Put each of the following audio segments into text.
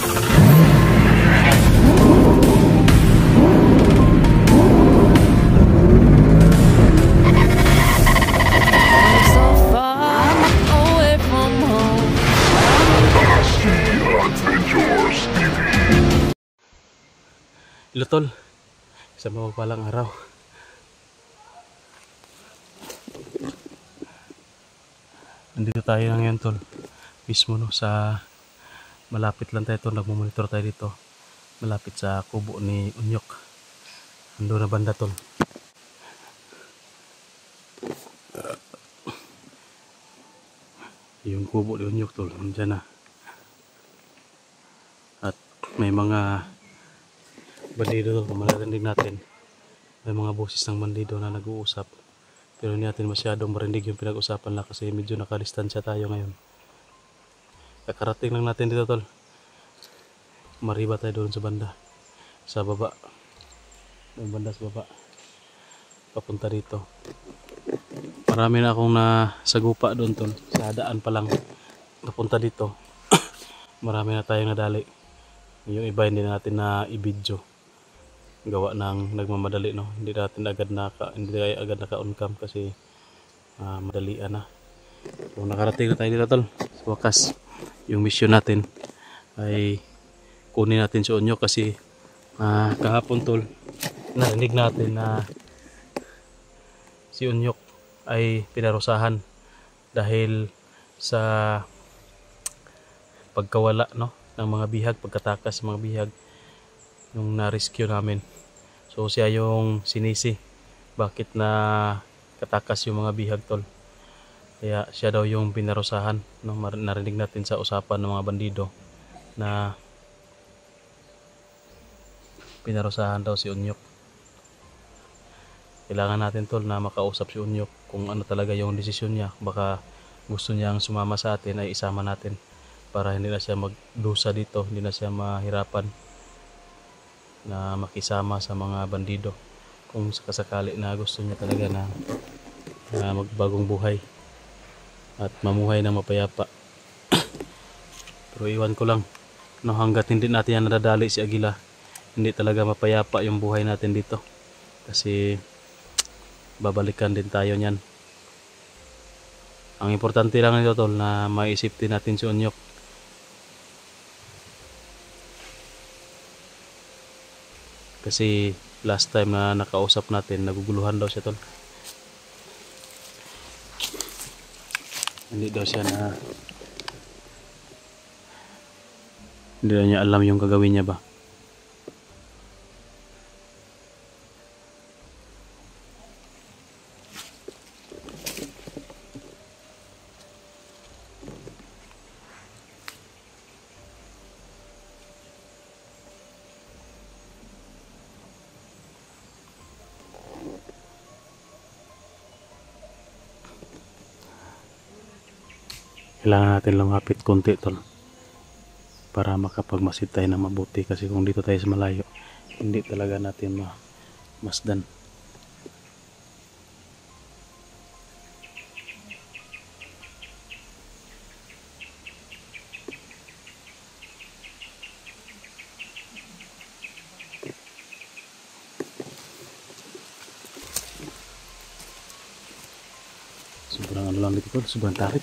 Hello tol, isang mapagpalang araw. Nandito tayo na ngayon tol, mismo no, sa malapit lang tayo tol, nagmumonitor tayo dito. Malapit sa kubo ni Unyok. Ando na banda tol. Yung kubo ni Unyok tol, nandiyan na. At may mga bandido tol, kung marinig natin. May mga boses ng bandido na nag-uusap. Pero hindi natin masyadong marinig yung pinag-usapan lang kasi medyo nakadistansya tayo ngayon. Kakarating lang natin dito tol. Mariba tayo doon sa banda. Sa baba. Yung banda sa baba. Papunta dito. Marami na akong nasagupa doon tol. Sa daan pa lang. Papunta dito. Marami na tayong nadali. Yung iba hindi na natin na i-video. Gawa ng nagmamadali no. Hindi agad naka-on cam kasi madalian na. So nakarating na tayo dito tol. Sa wakas, yung mission natin ay kunin natin si Unyok kasi kahapon tol, narinig natin na si Unyok ay pinarusahan dahil sa pagkawala no ng mga bihag, pagkatakas ng mga bihag yung na-rescue namin. So siya yung sinisi bakit na katakas yung mga bihag tol. Kaya siya daw yung pinarusahan no? Narinig natin sa usapan ng mga bandido na pinarusahan daw si Unyok. Kailangan natin tol na makausap si Unyok kung ano talaga yung desisyon niya. Baka gusto niyang sumama sa atin ay isama natin para hindi na siya magdusa dito, hindi na siya mahirapan na makisama sa mga bandido kung sakasakali na gusto niya talaga na magbagong buhay at mamuhay ng mapayapa. Pero iwan ko lang no, hanggat hindi natin yan nadadali si Agila, hindi talaga mapayapa yung buhay natin dito kasi babalikan din tayo niyan. Ang importante lang nito tol na maisip din natin si Unyok. Kasi last time na nakausap natin, naguguluhan daw siya tol. Hindi daw niya alam yung gagawin niya ba. Kailangan natin lumapit konti tol para makapagmasid tayo na mabuti kasi kung dito tayo sa malayo hindi talaga natin masdan. Sobrang ano lang dito tol, sobrang tarik.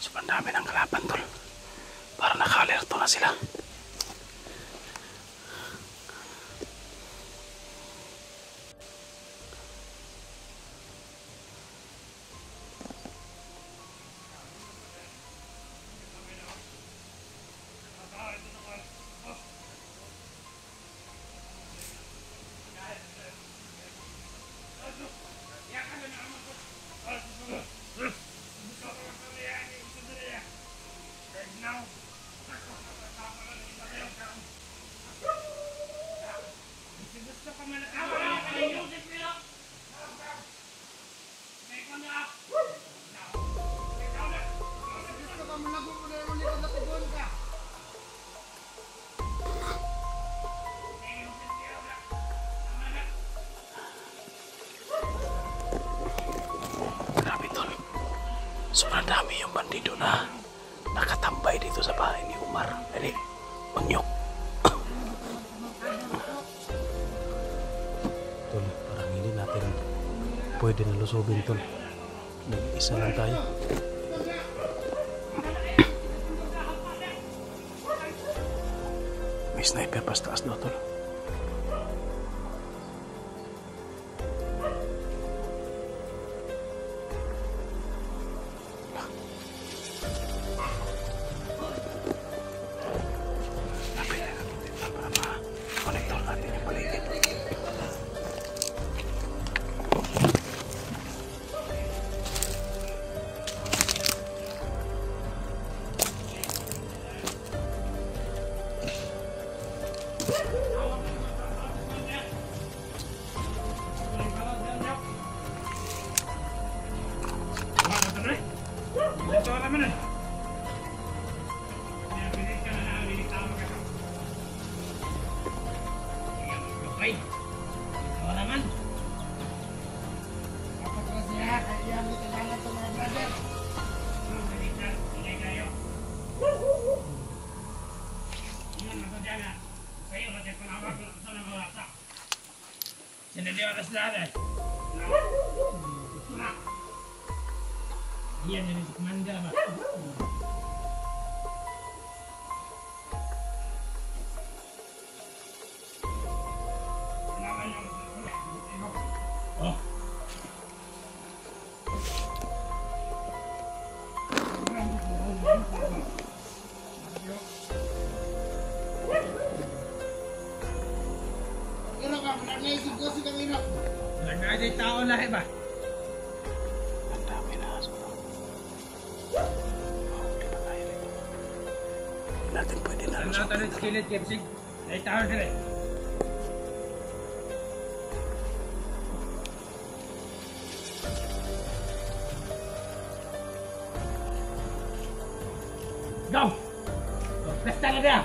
Sobrang dami ng kalaban tol. Para naka-alerto na sila. Sobrang dami yung bandido na nakatambay dito sa bahay ni Umar. Dali, unyok. Tol, parang hindi natin pwede nalusubin, tol. Nag-isa lang tayo. May sniper pa sa taas daw, tol. Iya, jadi komanda, Pak. Oh. Kira ka, nag-naisip ko si kanina. Nag-aday tao lahi ba? Ang dami na aso. Hindi pa kaya nito. Hindi natin pwede na Ano lusubin. tayo skillet kipsig? Ay tao dire. Go! Pesta na dia!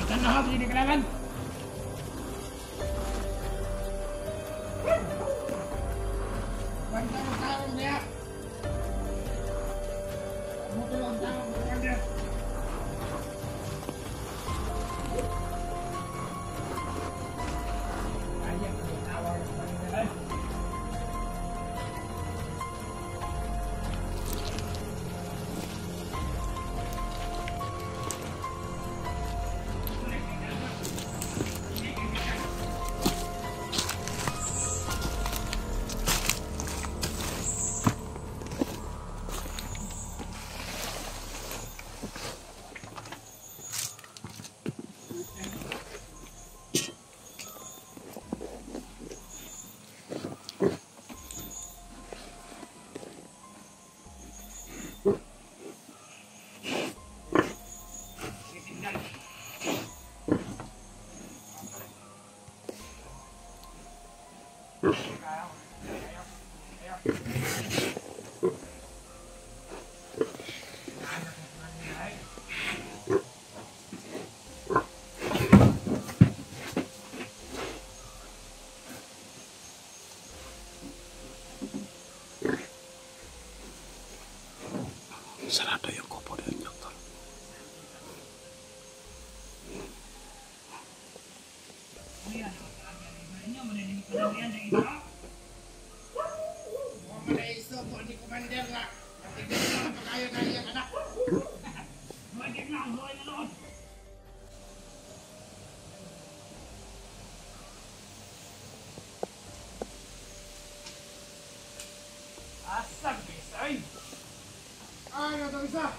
Ikan na habis di kelaman. Banda ng taong niya. Muto ang taong niya. Ayan, tawag ng panginalan. Sarado yung kupo ng doktor. Huwag mo naisip po ni Commander na matigil na pagkayo na iyang anak. Asag, bisay! Ay, ito isa.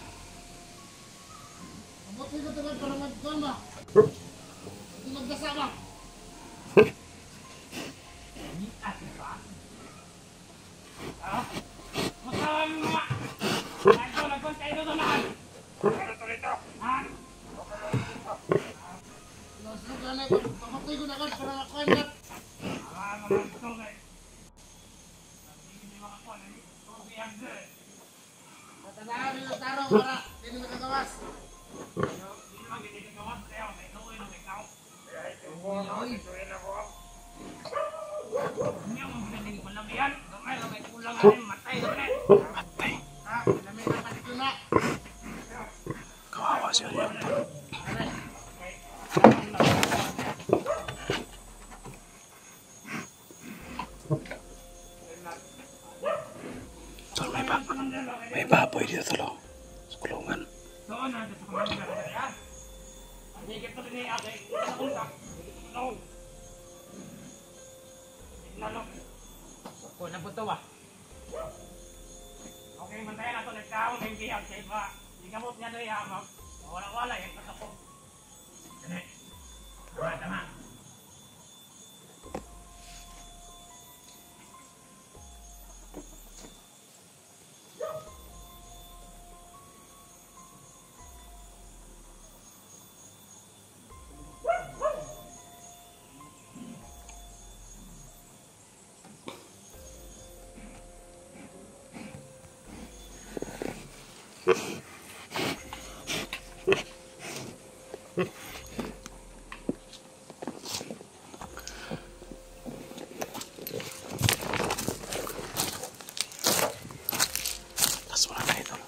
Mabuti ko tungkol para magkuhan ba? Hindi magkasama. Masalah mo mga! Ito, nagkong kayo doon naman! Lusog ka na, pamatay ko na agad para magkuhan na. Matanahan rin ang tarong para hindi makagawas. Matay May baboy dito tol. Sa kulungan. Doon na, sa kamay na kaya. Ang higit pa rin ate. Ito lalo. Kung nabuto ba? Okay, mantayan na ito. Nagkaon na yung bihag sa iba. Hindi gamot niya doon yung wala-wala yung kasako. Dali. Tama. Tas mo na tayo tol.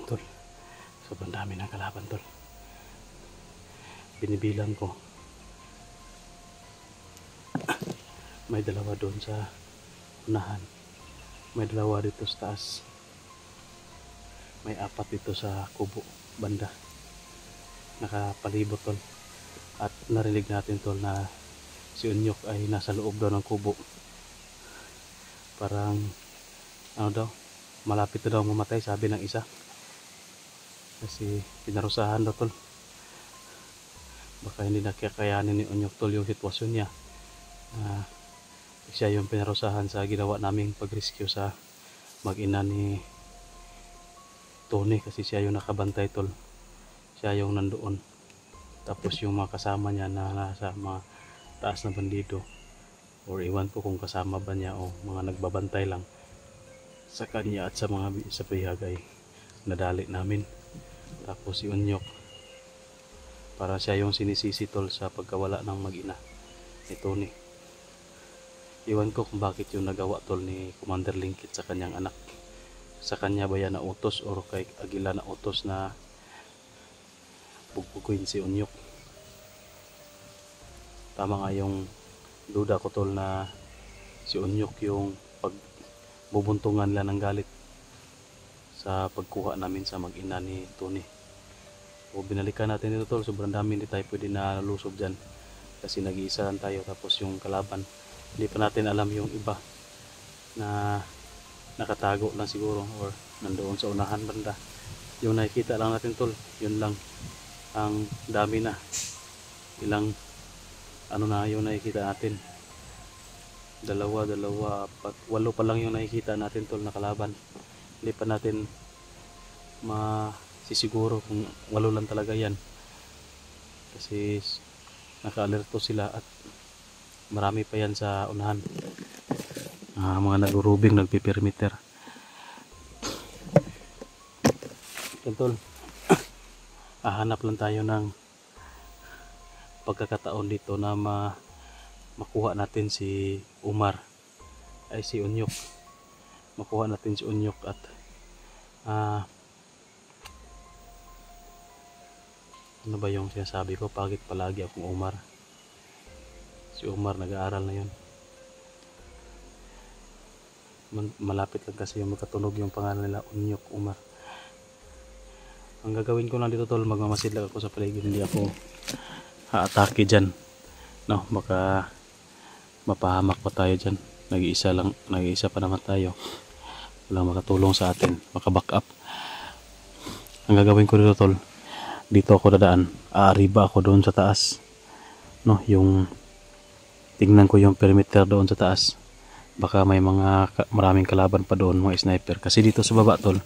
Tol, sobrang dami ng kalaban tol. Binibilang ko. May dalawa doon sa unahan. May dalawa dito sa taas. May apat dito sa kubo banda. Nakapalibot tol. At narinig natin tol na si Unyok ay nasa loob daw ng kubo. Parang ano daw, malapit na daw mamatay sabi ng isa. Kasi pinarusahan daw tol. Baka hindi nakakayanin ni Unyok tol yung sitwasyon niya. Siya yung pinarusahan sa ginawa naming pag-rescue sa mag-ina ni Tony. Kasi siya yung nakabantay tol. Siya yung nandoon. Tapos yung mga kasama niya na nasa mga taas na bandido. Or iwan ko kung kasama ba niya o mga nagbabantay lang sa kanya at sa mga sa bihag ay nadali namin. Tapos si Unyok, para siya yung sinisisi tol sa pagkawala ng mag-ina ni Tony. Iwan ko kung bakit yung nagawa tol ni Commander Lingkit sa kanyang anak. Sa kanya ba yan na utos o kay Aguila na utos na bugbuguin si Unyok. Tama nga yung duda ko tol na si Unyok yung pagbubuntungan lang ng galit sa pagkuha namin sa mag-ina ni Tony. O binalikan natin ito tol, sobrang dami, hindi tayo pwede na lusob dyan kasi nag-iisa lang tayo. Tapos yung kalaban, hindi pa natin alam yung iba na nakatago lang siguro or nandoon sa unahan banda. Yung nakikita lang natin tol, yun lang ang dami na. Ilang ano na yung nakikita natin, dalawa, apat, 8 pa lang yung nakikita natin tol na kalaban. Hindi pa natin masisiguro kung 8 lang talaga yan kasi naka-alerto sila at marami pa yan sa unahan. Mga nagurubing, nagpiperimeter. Yan tol, hahanap lang tayo ng pagkakataon dito na makuha natin si Umar ay si Unyok. Makuha natin si Unyok at ano ba yung sinasabi ko, bakit palagi akong Umar? Si Umar nag-aaral na yun. Malapit lang kasi yung magkatunog yung pangalan nila, Unyok, Umar. Ang gagawin ko lang dito tol, magmamasid lang ako sa paligid, hindi ako haatake dyan, no? Baka mapahamak pa tayo dyan. Nag-iisa pa naman tayo, walang makatulong sa atin, maka-back up. Ang gagawin ko dito tol, dito ako dadaan, aariba ako doon sa taas, no? Yung tingnan ko yung perimeter doon sa taas, baka may maraming kalaban pa doon, mga sniper. Kasi dito sa baba tol,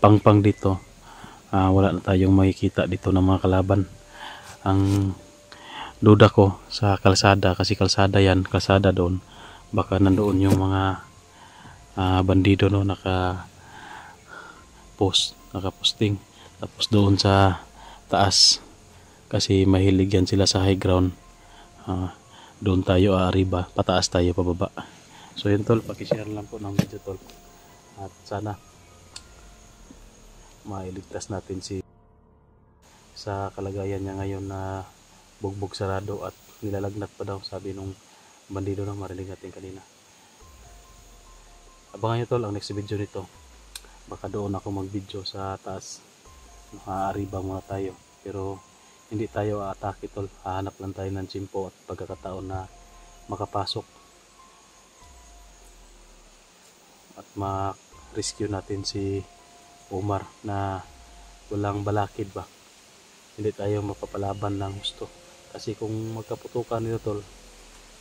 pang dito, wala na tayong makikita dito ng mga kalaban. Ang duda ko sa kalsada, kasi kalsada yan, kalsada doon, baka nandoon yung mga bandido no, nakaposting. Tapos doon sa taas kasi mahilig yan sila sa high ground. Doon tayo arriba, pataas tayo pababa. So yun tol, pakishare lang po ng video tol. At sana mailigtas natin si sa kalagayan niya ngayon na bugbog sarado at nilalagnat pa daw, sabi nung bandido na marinig natin kanina. Abangan nyo tol ang next video nito. Baka doon ako mag video sa taas, nakaariba muna tayo, pero hindi tayo aatake tol. Hahanap lang tayo ng tsimpo at pagkakataon na makapasok at ma-rescue natin si Omar na walang balakid ba. Hindi tayo mapapalaban ng gusto kasi kung magkaputukan nito tol,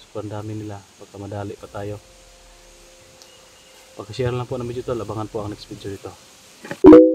sobrang dami nila, baka madali pa tayo. Pag-share lang po ng video tol, abangan po ang next video dito.